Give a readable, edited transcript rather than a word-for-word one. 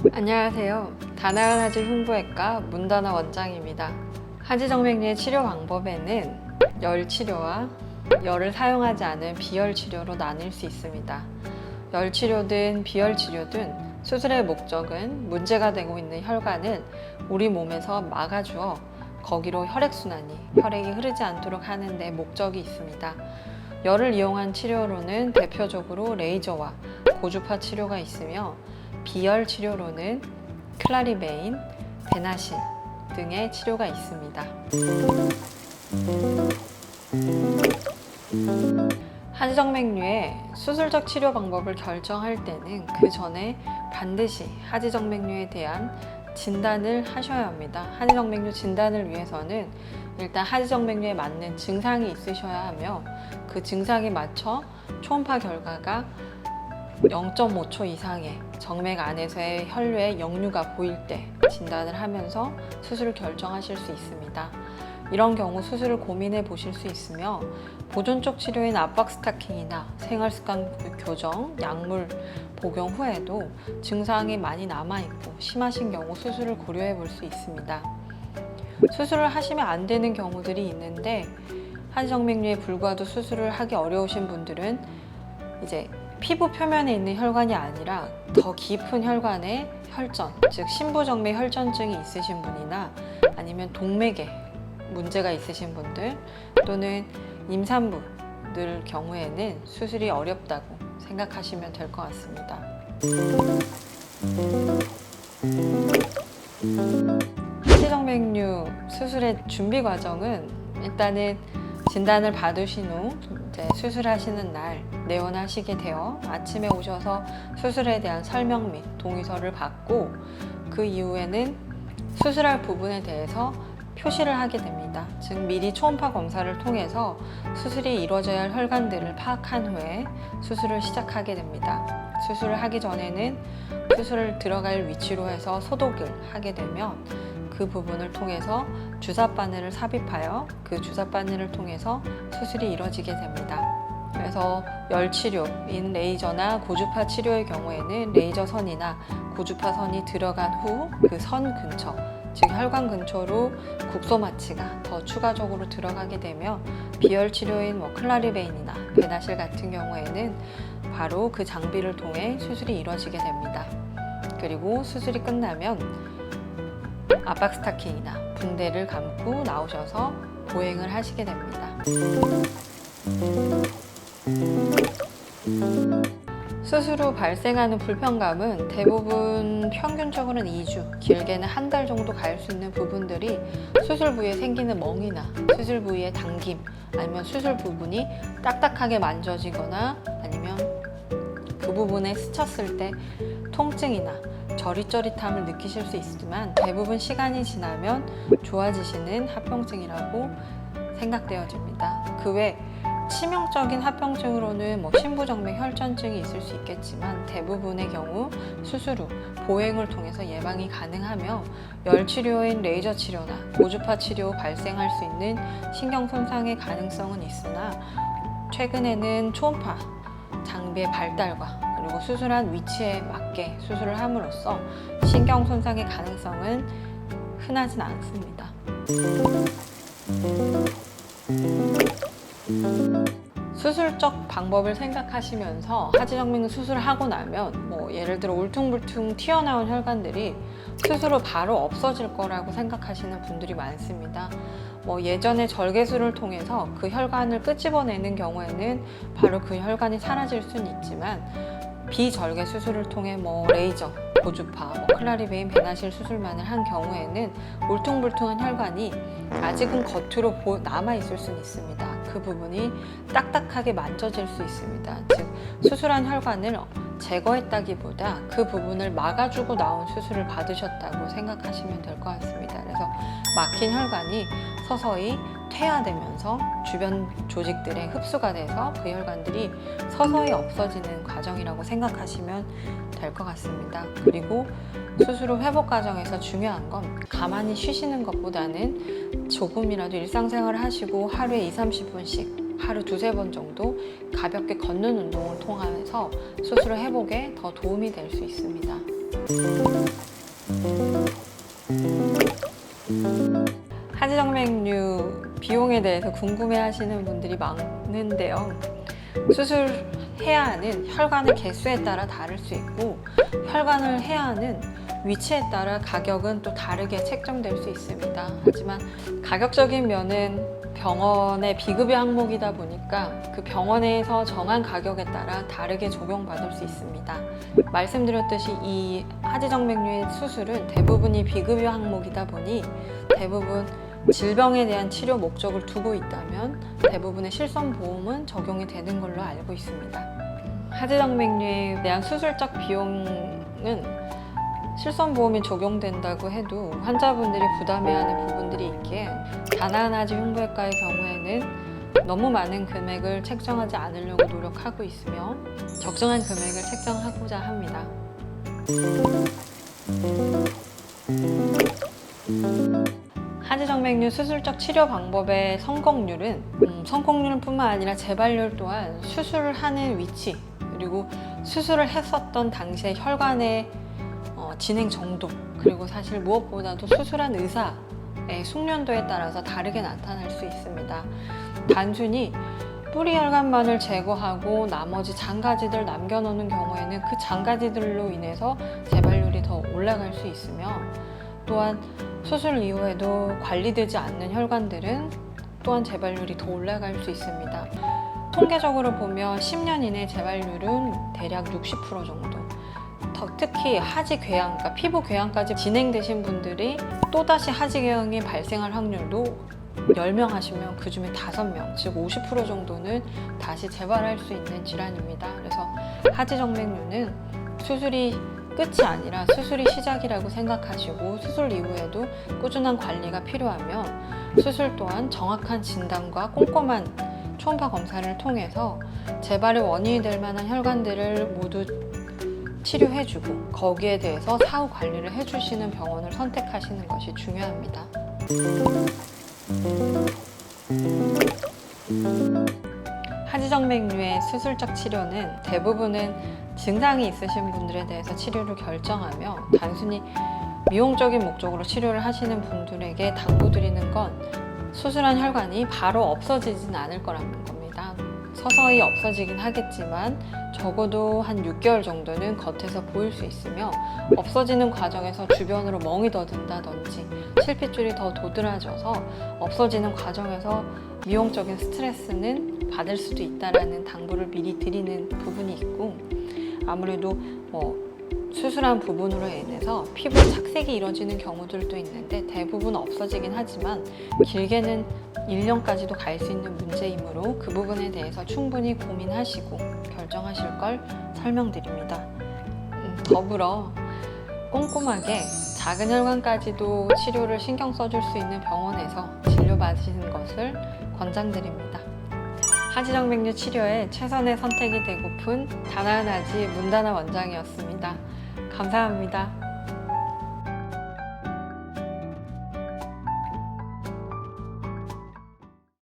안녕하세요. 다나은 하지 흉부외과 문다나 원장입니다. 하지정맥류의 치료 방법에는 열 치료와 열을 사용하지 않은 비열 치료로 나뉠 수 있습니다. 열 치료든 비열 치료든 수술의 목적은 문제가 되고 있는 혈관을 우리 몸에서 막아주어 거기로 혈액순환이, 혈액이 흐르지 않도록 하는 데 목적이 있습니다. 열을 이용한 치료로는 대표적으로 레이저와 고주파 치료가 있으며 비열 치료로는 클라리베인, 베나실 등의 치료가 있습니다. 하지정맥류의 수술적 치료 방법을 결정할 때는 그 전에 반드시 하지정맥류에 대한 진단을 하셔야 합니다. 하지정맥류 진단을 위해서는 일단 하지정맥류에 맞는 증상이 있으셔야 하며 그 증상에 맞춰 초음파 결과가 0.5초 이상의 정맥 안에서의 혈류의 역류가 보일 때 진단을 하면서 수술을 결정하실 수 있습니다. 이런 경우 수술을 고민해 보실 수 있으며 보존적 치료인 압박 스타킹이나 생활습관 교정, 약물 복용 후에도 증상이 많이 남아있고 심하신 경우 수술을 고려해 볼 수 있습니다. 수술을 하시면 안 되는 경우들이 있는데 하지정맥류에 불구하고 수술을 하기 어려우신 분들은 이제 피부 표면에 있는 혈관이 아니라 더 깊은 혈관에 혈전, 즉 심부정맥 혈전증이 있으신 분이나 아니면 동맥에 문제가 있으신 분들 또는 임산부들 경우에는 수술이 어렵다고 생각하시면 될 것 같습니다. 하지정맥류 수술의 준비 과정은 일단은 진단을 받으신 후 수술하시는 날 내원하시게 되어 아침에 오셔서 수술에 대한 설명 및 동의서를 받고 그 이후에는 수술할 부분에 대해서 표시를 하게 됩니다. 즉 미리 초음파 검사를 통해서 수술이 이루어져야 할 혈관들을 파악한 후에 수술을 시작하게 됩니다. 수술을 하기 전에는 수술을 들어갈 위치로 해서 소독을 하게 되면 그 부분을 통해서 주사바늘을 삽입하여 그 주사바늘을 통해서 수술이 이루어지게 됩니다. 그래서 열치료인 레이저나 고주파 치료의 경우에는 레이저선이나 고주파선이 들어간 후 그 선 근처, 즉 혈관 근처로 국소마취가 더 추가적으로 들어가게 되며 비열 치료인 클라리베인이나 베나실 같은 경우에는 바로 그 장비를 통해 수술이 이루어지게 됩니다. 그리고 수술이 끝나면 압박 스타킹이나 붕대를 감고 나오셔서 보행을 하시게 됩니다. 수술 후 발생하는 불편감은 대부분 평균적으로는 2주, 길게는 한 달 정도 갈 수 있는 부분들이 수술 부위에 생기는 멍이나 수술 부위의 당김, 아니면 수술 부분이 딱딱하게 만져지거나 아니면 그 부분에 스쳤을 때 통증이나 저릿저릿함을 느끼실 수 있지만 대부분 시간이 지나면 좋아지시는 합병증이라고 생각되어집니다. 그 외 치명적인 합병증으로는 심부정맥 혈전증이 있을 수 있겠지만 대부분의 경우 수술 후 보행을 통해서 예방이 가능하며 열치료인 레이저 치료나 고주파 치료 발생할 수 있는 신경 손상의 가능성은 있으나 최근에는 초음파 장비의 발달과 그리고 수술한 위치에 맞게 수술을 함으로써 신경 손상의 가능성은 흔하진 않습니다. 수술적 방법을 생각하시면서 하지정맥류 수술을 하고 나면 예를 들어 울퉁불퉁 튀어나온 혈관들이 수술 후 바로 없어질 거라고 생각하시는 분들이 많습니다. 예전에 절개술을 통해서 그 혈관을 끄집어내는 경우에는 바로 그 혈관이 사라질 수는 있지만 비절개 수술을 통해 레이저, 고주파, 클라리베인, 베나실 수술만을 한 경우에는 울퉁불퉁한 혈관이 아직은 겉으로 남아있을 수는 있습니다. 그 부분이 딱딱하게 만져질 수 있습니다. 즉 수술한 혈관을 제거했다기보다 그 부분을 막아주고 나온 수술을 받으셨다고 생각하시면 될 것 같습니다. 그래서 막힌 혈관이 서서히 퇴화되면서 주변 조직들에 흡수가 돼서 그 혈관들이 서서히 없어지는 과정이라고 생각하시면 될 것 같습니다. 그리고 수술 후 회복 과정에서 중요한 건 가만히 쉬시는 것보다는 조금이라도 일상생활을 하시고 하루에 20-30분씩 하루 2-3번 정도 가볍게 걷는 운동을 통해서 수술 회복에 더 도움이 될 수 있습니다. 하지정맥류 비용에 대해서 궁금해하시는 분들이 많은데요. 수술해야 하는 혈관의 개수에 따라 다를 수 있고, 혈관을 해야 하는 위치에 따라 가격은 또 다르게 책정될 수 있습니다. 하지만 가격적인 면은 병원의 비급여 항목이다 보니까 그 병원에서 정한 가격에 따라 다르게 적용받을 수 있습니다. 말씀드렸듯이 이 하지정맥류의 수술은 대부분이 비급여 항목이다 보니 대부분 질병에 대한 치료 목적을 두고 있다면 대부분의 실손보험은 적용이 되는 걸로 알고 있습니다. 하지정맥류에 대한 수술적 비용은 실손보험이 적용된다고 해도 환자분들이 부담해야 하는 부분들이 있기에 다나하지 흉부외과의 경우에는 너무 많은 금액을 책정하지 않으려고 노력하고 있으며 적정한 금액을 책정하고자 합니다. 하지정맥류 수술적 치료 방법의 성공률은 뿐만 아니라 재발률 또한 수술을 하는 위치, 그리고 수술을 했었던 당시의 혈관의 진행 정도, 그리고 사실 무엇보다도 수술한 의사의 숙련도에 따라서 다르게 나타날 수 있습니다. 단순히 뿌리 혈관만을 제거하고 나머지 장가지들 남겨놓는 경우에는 그 장가지들로 인해서 재발률이 더 올라갈 수 있으며, 또한 수술 이후에도 관리되지 않는 혈관들은 또한 재발률이 더 올라갈 수 있습니다. 통계적으로 보면 10년 이내 재발률은 대략 60% 정도. 특히 하지궤양, 그러니까 피부 궤양까지 진행되신 분들이 또다시 하지궤양이 발생할 확률도 10명 하시면 그 중에 5명, 즉 50% 정도는 다시 재발할 수 있는 질환입니다. 그래서 하지정맥류는 수술이 끝이 아니라 수술이 시작이라고 생각하시고, 수술 이후에도 꾸준한 관리가 필요하며 수술 또한 정확한 진단과 꼼꼼한 초음파 검사를 통해서 재발의 원인이 될 만한 혈관들을 모두 치료해주고 거기에 대해서 사후 관리를 해주시는 병원을 선택하시는 것이 중요합니다. 하지정맥류의 수술적 치료는 대부분은 증상이 있으신 분들에 대해서 치료를 결정하며, 단순히 미용적인 목적으로 치료를 하시는 분들에게 당부드리는 건 수술한 혈관이 바로 없어지진 않을 거라는 겁니다. 서서히 없어지긴 하겠지만 적어도 한 6개월 정도는 겉에서 보일 수 있으며, 없어지는 과정에서 주변으로 멍이 더 든다든지 실핏줄이 더 도드라져서 없어지는 과정에서 미용적인 스트레스는 받을 수도 있다는 당부를 미리 드리는 부분이 있고, 아무래도 수술한 부분으로 인해서 피부에 착색이 이뤄지는 경우들도 있는데 대부분 없어지긴 하지만 길게는 1년까지도 갈 수 있는 문제이므로 그 부분에 대해서 충분히 고민하시고 결정하실 걸 설명드립니다. 더불어 꼼꼼하게 작은 혈관까지도 치료를 신경 써줄 수 있는 병원에서 진료받으시는 것을 권장드립니다. 하지정맥류 치료에 최선의 선택이 되고픈 다나하지 문다나 원장이었습니다. 감사합니다.